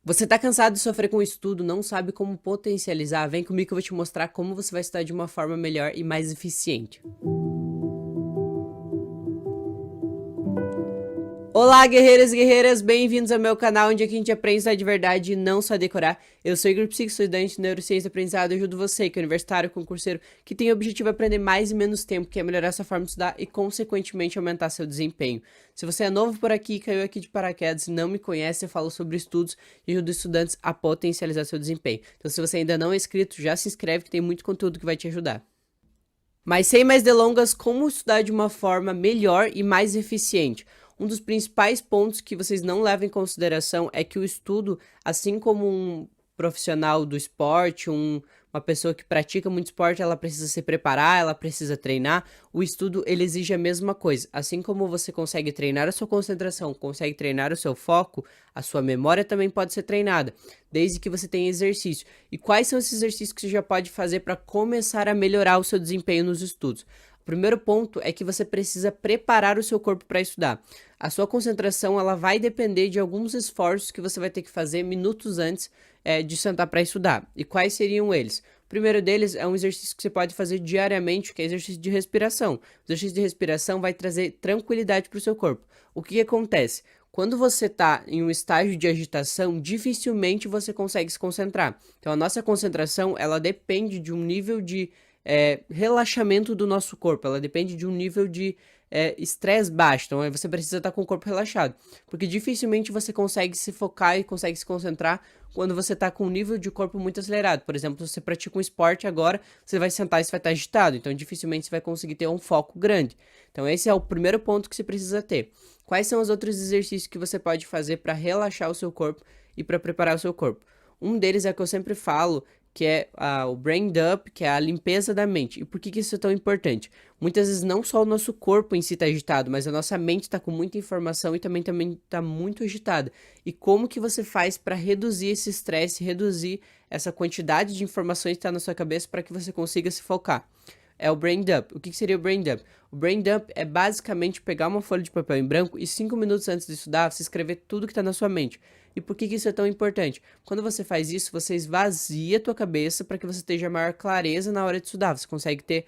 Você tá cansado de sofrer com o estudo, não sabe como potencializar? Vem comigo que eu vou te mostrar como você vai estudar de uma forma melhor e mais eficiente. Olá, guerreiras e guerreiras, bem-vindos ao meu canal, onde aqui a gente aprende a estudar de verdade e não só decorar. Eu sou Igor Psico, sou estudante de Neurociência e Aprendizado e ajudo você, que é universitário, concurseiro, que tem o objetivo de aprender mais e menos tempo, que é melhorar sua forma de estudar e, consequentemente, aumentar seu desempenho. Se você é novo por aqui, caiu aqui de paraquedas e não me conhece, eu falo sobre estudos e ajudo estudantes a potencializar seu desempenho. Então, se você ainda não é inscrito, já se inscreve que tem muito conteúdo que vai te ajudar. Mas sem mais delongas, como estudar de uma forma melhor e mais eficiente? Um dos principais pontos que vocês não levam em consideração é que o estudo, assim como um profissional do esporte, uma pessoa que pratica muito esporte, ela precisa se preparar, ela precisa treinar. O estudo, ele exige a mesma coisa. Assim como você consegue treinar a sua concentração, consegue treinar o seu foco, a sua memória também pode ser treinada, desde que você tenha exercício. E quais são esses exercícios que você já pode fazer para começar a melhorar o seu desempenho nos estudos? O primeiro ponto é que você precisa preparar o seu corpo para estudar. A sua concentração ela vai depender de alguns esforços que você vai ter que fazer minutos antes de sentar para estudar. E quais seriam eles? O primeiro deles é um exercício que você pode fazer diariamente, que é exercício de respiração. O exercício de respiração vai trazer tranquilidade para o seu corpo. O que acontece? Quando você está em um estágio de agitação, dificilmente você consegue se concentrar. Então, a nossa concentração, ela depende de um nível de relaxamento do nosso corpo. Ela depende de um nível de estresse baixo. Então, você precisa estar com o corpo relaxado. Porque dificilmente você consegue se focar e consegue se concentrar quando você está com um nível de corpo muito acelerado. Por exemplo, se você pratica um esporte agora, você vai sentar e você vai estar agitado. Então, dificilmente você vai conseguir ter um foco grande. Então, esse é o primeiro ponto que você precisa ter. Quais são os outros exercícios que você pode fazer para relaxar o seu corpo e para preparar o seu corpo? Um deles é o que eu sempre falo, que é o brain dump, que é a limpeza da mente. E por que isso é tão importante? Muitas vezes não só o nosso corpo em si está agitado, mas a nossa mente está com muita informação e também está muito agitada. E como que você faz para reduzir esse estresse, reduzir essa quantidade de informações que está na sua cabeça para que você consiga se focar? É o brain dump. O que seria o brain dump? O brain dump é basicamente pegar uma folha de papel em branco e 5 minutos antes de estudar, você escrever tudo que está na sua mente. E por que isso é tão importante? Quando você faz isso, você esvazia a tua cabeça para que você tenha maior clareza na hora de estudar. Você consegue ter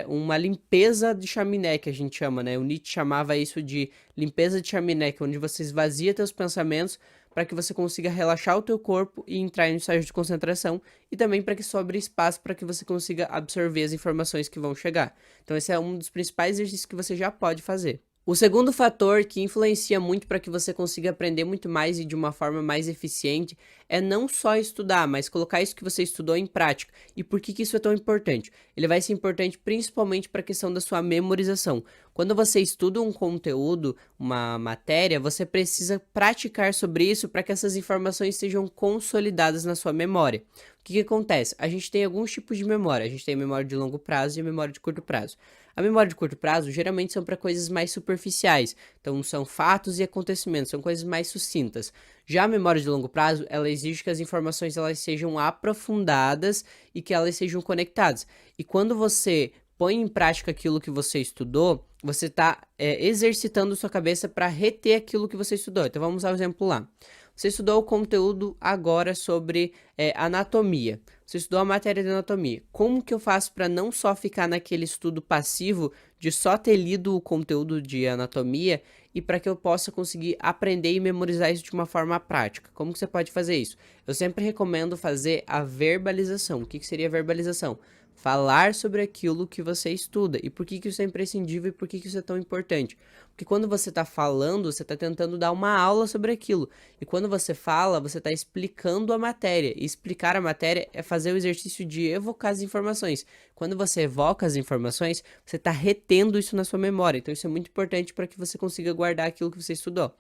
uma limpeza de chaminé, que a gente chama, né? O Nietzsche chamava isso de limpeza de chaminé, que é onde você esvazia teus pensamentos para que você consiga relaxar o teu corpo e entrar em um estágio de concentração e também para que sobre espaço para que você consiga absorver as informações que vão chegar. Então esse é um dos principais exercícios que você já pode fazer. O segundo fator que influencia muito para que você consiga aprender muito mais e de uma forma mais eficiente é não só estudar, mas colocar isso que você estudou em prática. E por que isso é tão importante? Ele vai ser importante principalmente para a questão da sua memorização. Quando você estuda um conteúdo, uma matéria, você precisa praticar sobre isso para que essas informações sejam consolidadas na sua memória. O que acontece? A gente tem alguns tipos de memória. A gente tem memória de longo prazo e memória de curto prazo. A memória de curto prazo geralmente são para coisas mais superficiais, então são fatos e acontecimentos, são coisas mais sucintas. Já a memória de longo prazo, ela exige que as informações elas sejam aprofundadas e que elas sejam conectadas. E quando você põe em prática aquilo que você estudou, você está exercitando sua cabeça para reter aquilo que você estudou. Então vamos ao exemplo lá. Você estudou o conteúdo agora sobre anatomia. Você estudou a matéria de anatomia. Como que eu faço para não só ficar naquele estudo passivo de só ter lido o conteúdo de anatomia e para que eu possa conseguir aprender e memorizar isso de uma forma prática? Como que você pode fazer isso? Eu sempre recomendo fazer a verbalização. O que seria a verbalização? Falar sobre aquilo que você estuda. E por que isso é imprescindível e por que isso é tão importante? Porque quando você está falando, você está tentando dar uma aula sobre aquilo. E quando você fala, você está explicando a matéria. E explicar a matéria é fazer o exercício de evocar as informações. Quando você evoca as informações, você está retendo isso na sua memória. Então isso é muito importante para que você consiga guardar aquilo que você estudou.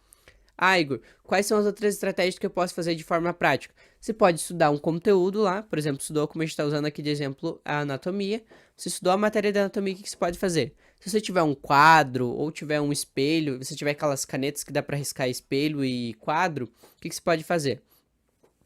Ah, Igor, quais são as outras estratégias que eu posso fazer de forma prática? Você pode estudar um conteúdo lá, por exemplo, estudou, como a gente está usando aqui de exemplo, a anatomia. Você estudou a matéria da anatomia, o que você pode fazer? Se você tiver um quadro ou tiver um espelho, se você tiver aquelas canetas que dá para riscar espelho e quadro, o que você pode fazer?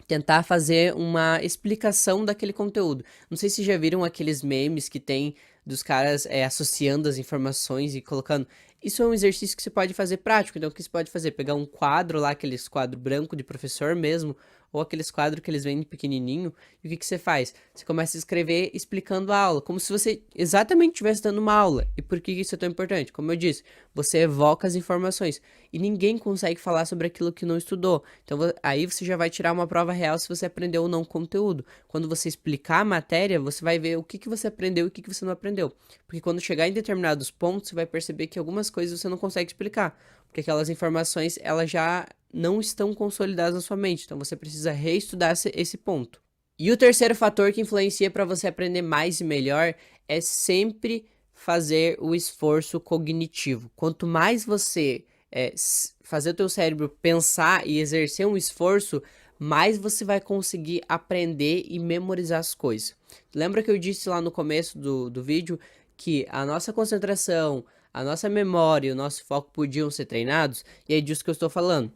Tentar fazer uma explicação daquele conteúdo. Não sei se já viram aqueles memes que tem dos caras associando as informações e colocando isso é um exercício que você pode fazer prático. Então, o que você pode fazer? Pegar um quadro lá, aqueles quadro branco de professor mesmo, ou aqueles quadros que eles vendem pequenininho, e o que você faz? Você começa a escrever explicando a aula, como se você exatamente estivesse dando uma aula. E por que isso é tão importante? Como eu disse, você evoca as informações, e ninguém consegue falar sobre aquilo que não estudou. Então, aí você já vai tirar uma prova real se você aprendeu ou não conteúdo. Quando você explicar a matéria, você vai ver o que você aprendeu e o que você não aprendeu. Porque quando chegar em determinados pontos, você vai perceber que algumas coisas você não consegue explicar, porque aquelas informações, elas já não estão consolidadas na sua mente, então você precisa reestudar esse ponto. E o terceiro fator que influencia para você aprender mais e melhor é sempre fazer o esforço cognitivo. Quanto mais você fazer o teu cérebro pensar e exercer um esforço, mais você vai conseguir aprender e memorizar as coisas. Lembra que eu disse lá no começo do vídeo que a nossa concentração, a nossa memória e o nosso foco podiam ser treinados? E é disso que eu estou falando.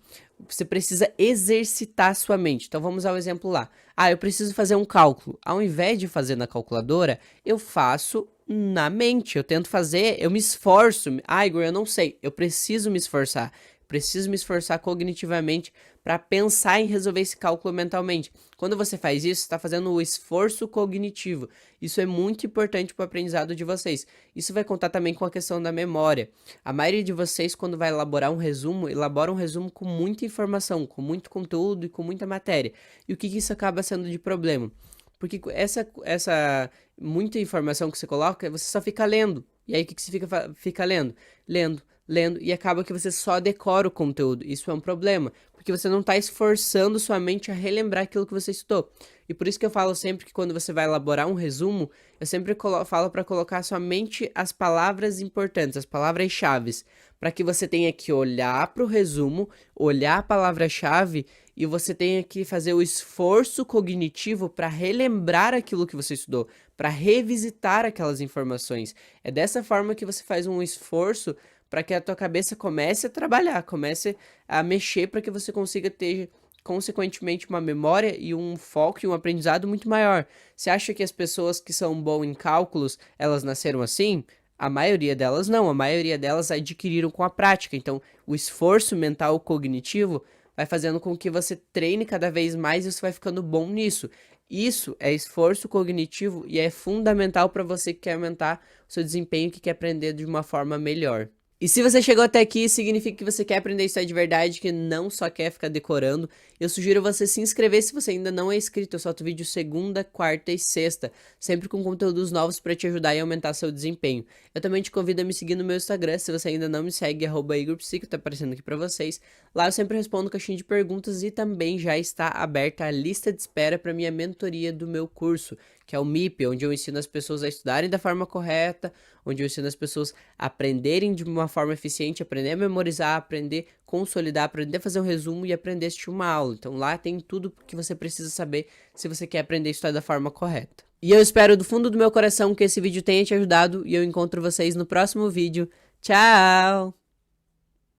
Você precisa exercitar a sua mente. Então vamos ao exemplo lá. Eu preciso fazer um cálculo. Ao invés de fazer na calculadora, eu faço na mente. Eu tento fazer, eu me esforço. Igor, eu não sei. Eu preciso me esforçar. Preciso me esforçar cognitivamente para pensar em resolver esse cálculo mentalmente. Quando você faz isso, você está fazendo o esforço cognitivo. Isso é muito importante para o aprendizado de vocês. Isso vai contar também com a questão da memória. A maioria de vocês, quando vai elaborar um resumo, elabora um resumo com muita informação, com muito conteúdo e com muita matéria. E o que isso acaba sendo de problema? Porque essa muita informação que você coloca, você só fica lendo. E aí o que você fica lendo? Lendo, e acaba que você só decora o conteúdo. Isso é um problema, porque você não está esforçando sua mente a relembrar aquilo que você estudou. E por isso que eu falo sempre que quando você vai elaborar um resumo, eu sempre falo para colocar somente as palavras importantes, as palavras-chave, para que você tenha que olhar para o resumo, olhar a palavra-chave e você tenha que fazer o esforço cognitivo para relembrar aquilo que você estudou, para revisitar aquelas informações. É dessa forma que você faz um esforço para que a tua cabeça comece a trabalhar, comece a mexer para que você consiga ter, consequentemente, uma memória e um foco e um aprendizado muito maior. Você acha que as pessoas que são boas em cálculos, elas nasceram assim? A maioria delas não, a maioria delas adquiriram com a prática. Então, o esforço mental cognitivo vai fazendo com que você treine cada vez mais e você vai ficando bom nisso. Isso é esforço cognitivo e é fundamental para você que quer aumentar o seu desempenho, que quer aprender de uma forma melhor. E se você chegou até aqui, significa que você quer aprender história de verdade, que não só quer ficar decorando. Eu sugiro você se inscrever se você ainda não é inscrito. Eu solto vídeo segunda, quarta e sexta, sempre com conteúdos novos para te ajudar e aumentar seu desempenho. Eu também te convido a me seguir no meu Instagram, se você ainda não me segue, @IgorPsico, tá aparecendo aqui para vocês. Lá eu sempre respondo caixinha de perguntas e também já está aberta a lista de espera para minha mentoria do meu curso, que é o MIP, onde eu ensino as pessoas a estudarem da forma correta, onde eu ensino as pessoas a aprenderem de uma forma eficiente, aprender a memorizar, aprender a consolidar, aprender a fazer um resumo e aprender a assistir uma aula. Então lá tem tudo que você precisa saber se você quer aprender a estudar da forma correta. E eu espero do fundo do meu coração que esse vídeo tenha te ajudado e eu encontro vocês no próximo vídeo. Tchau!